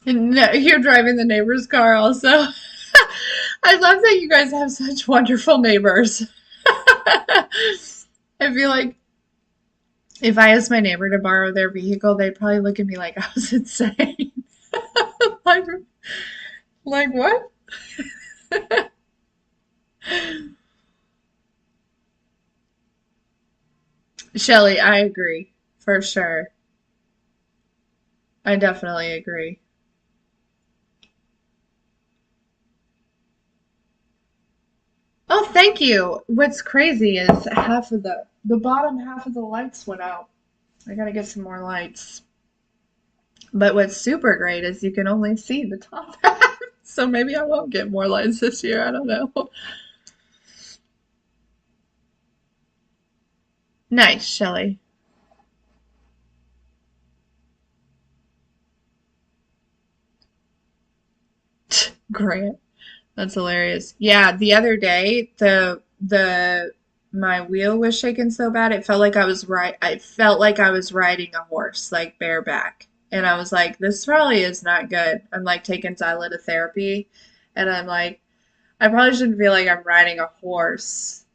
No, you're driving the neighbor's car also. I love that you guys have such wonderful neighbors. I feel like if I asked my neighbor to borrow their vehicle, they'd probably look at me like I was insane. like, like what? Shelly, I agree. For sure. I definitely agree. Oh, thank you. What's crazy is half of the bottom half of the lights went out. I gotta get some more lights. But what's super great is you can only see the top half. So maybe I won't get more lights this year. I don't know. Nice, Shelly. Grant. That's hilarious. Yeah, the other day the my wheel was shaking so bad it felt like I felt like I was riding a horse, like bareback. And I was like, this probably is not good. I'm like taking Xyla to therapy and I'm like, I probably shouldn't feel like I'm riding a horse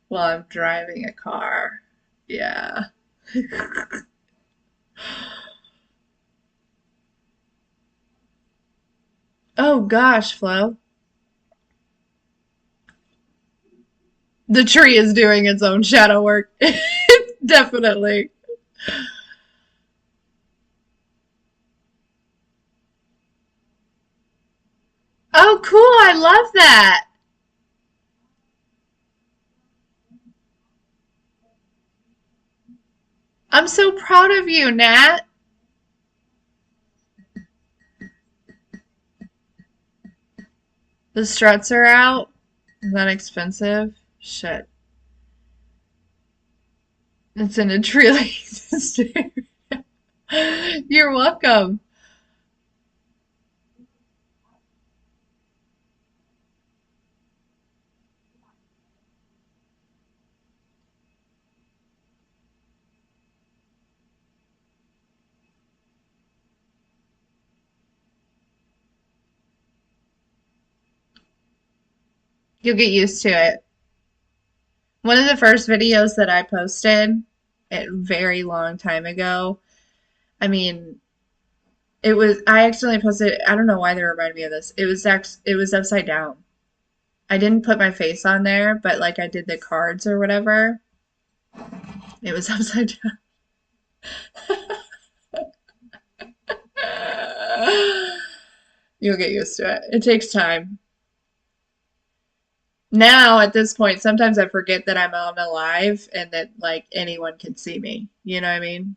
while I'm driving a car. Yeah. Oh gosh, Flo. The tree is doing its own shadow work. Definitely. Oh, cool. I love that. I'm so proud of you, Nat. The struts are out. Is that expensive? Shit. It's in a tree like You're welcome. You'll get used to it. One of the first videos that I posted a very long time ago, I mean, I accidentally posted, I don't know why they reminded me of this. It was upside down. I didn't put my face on there, but like I did the cards or whatever. It was upside down. You'll get used to it. It takes time. Now, at this point, sometimes I forget that I'm on a live and that like anyone can see me. You know what I mean?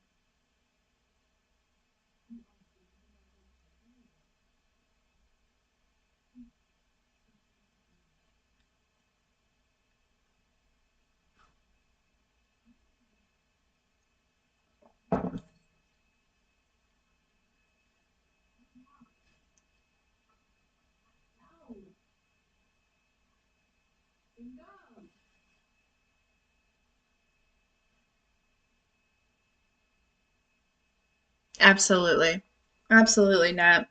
Absolutely. Absolutely not.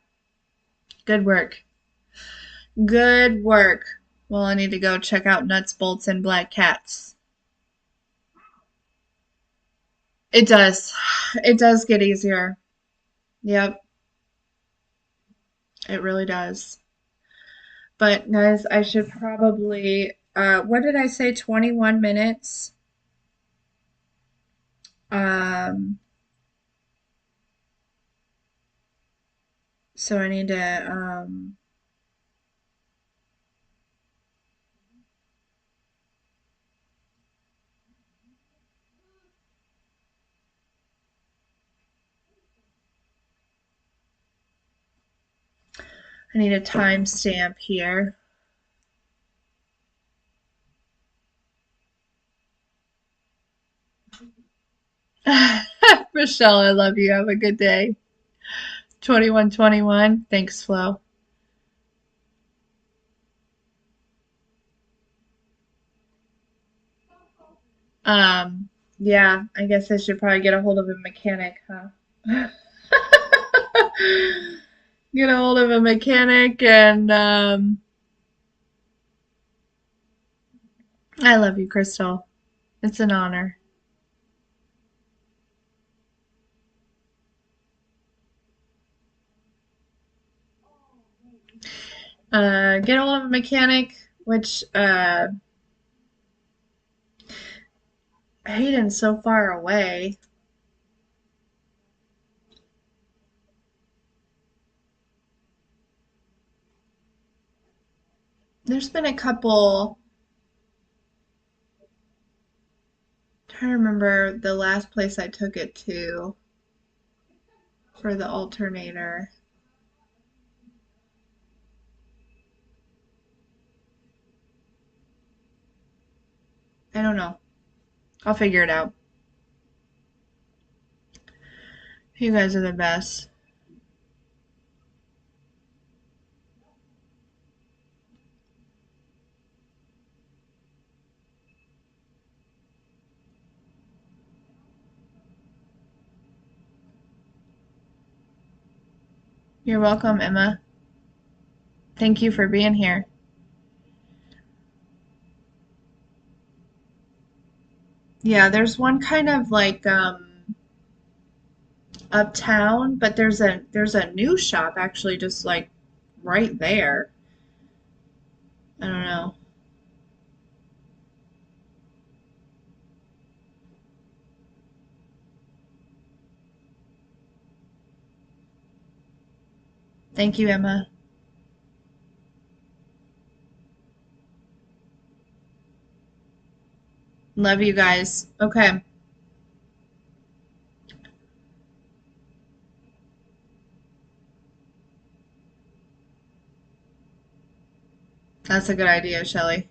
Good work. Good work. Well, I need to go check out Nuts, Bolts, and Black Cats. It does. It does get easier. Yep, it really does. But guys, I should probably what did I say? 21 minutes. Um so I need a timestamp here. Michelle, I love you. Have a good day. 21:21. Thanks, Flo. Um, yeah, I guess I should probably get a hold of a mechanic, huh? Get a hold of a mechanic and I love you, Crystal. It's an honor. Get a hold of a mechanic, which Hayden's so far away. There's been a couple. Trying to remember the last place I took it to for the alternator. I don't know. I'll figure it out. You guys are the best. You're welcome, Emma. Thank you for being here. Yeah, there's one kind of like uptown, but there's a new shop actually just like right there. I don't know. Thank you, Emma. Love you guys. Okay, that's a good idea, Shelley.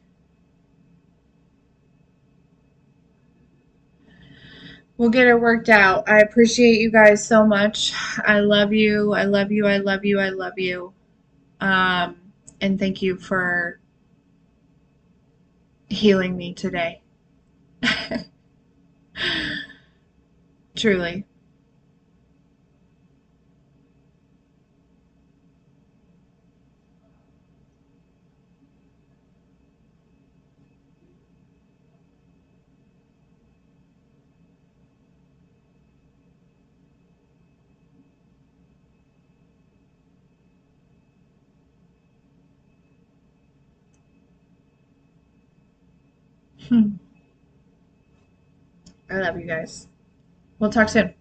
We'll get it worked out. I appreciate you guys so much. I love you. I love you. I love you. I love you. Um, and thank you for healing me today. Truly. I love you guys. We'll talk soon.